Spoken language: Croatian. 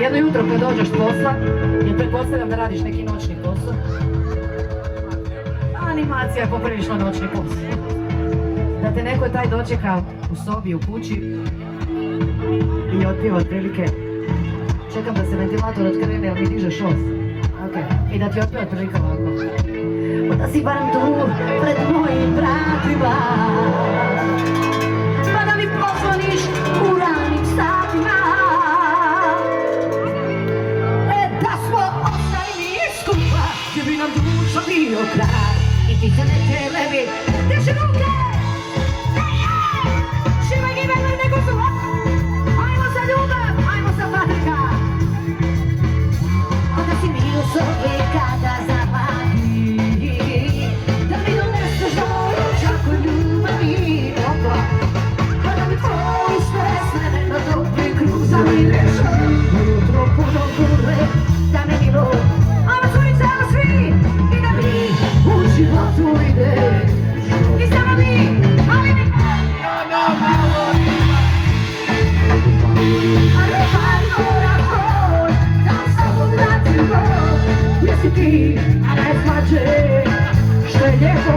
jedno jutro kad dođeš s posla, jer pretpostavljam da radiš neki noćni posao. Animacija je poprilično noćni posao. Da te neko taj dočeka u sobi, u kući i otpiva otprilike. Čekam da se ventilator otkrene, jer mi diže šos. I da ti otpiva otprilike ovako. Da si barem tu pred mojim vratima, pa da mi pozvoniš u ranim satima. Da smo ostali skupa, gdje bi nam duša bio kraj. I ti se ne telebi, diži ruke, šimaj i veloj nego su. Ajmo sa ljubav, ajmo sa patrika. Onda si mi u sobi kada zavadi, da mi doneseš doručak u ljubavi. Pa da mi poviš pesmene na topli kruh zamineš. Jutro puno kurve, da me milo. Ajmo curice, ajmo svi, i da mi u životu ideš. I samo mi, ali mi Jesi ti, a najslađe, što je lijepo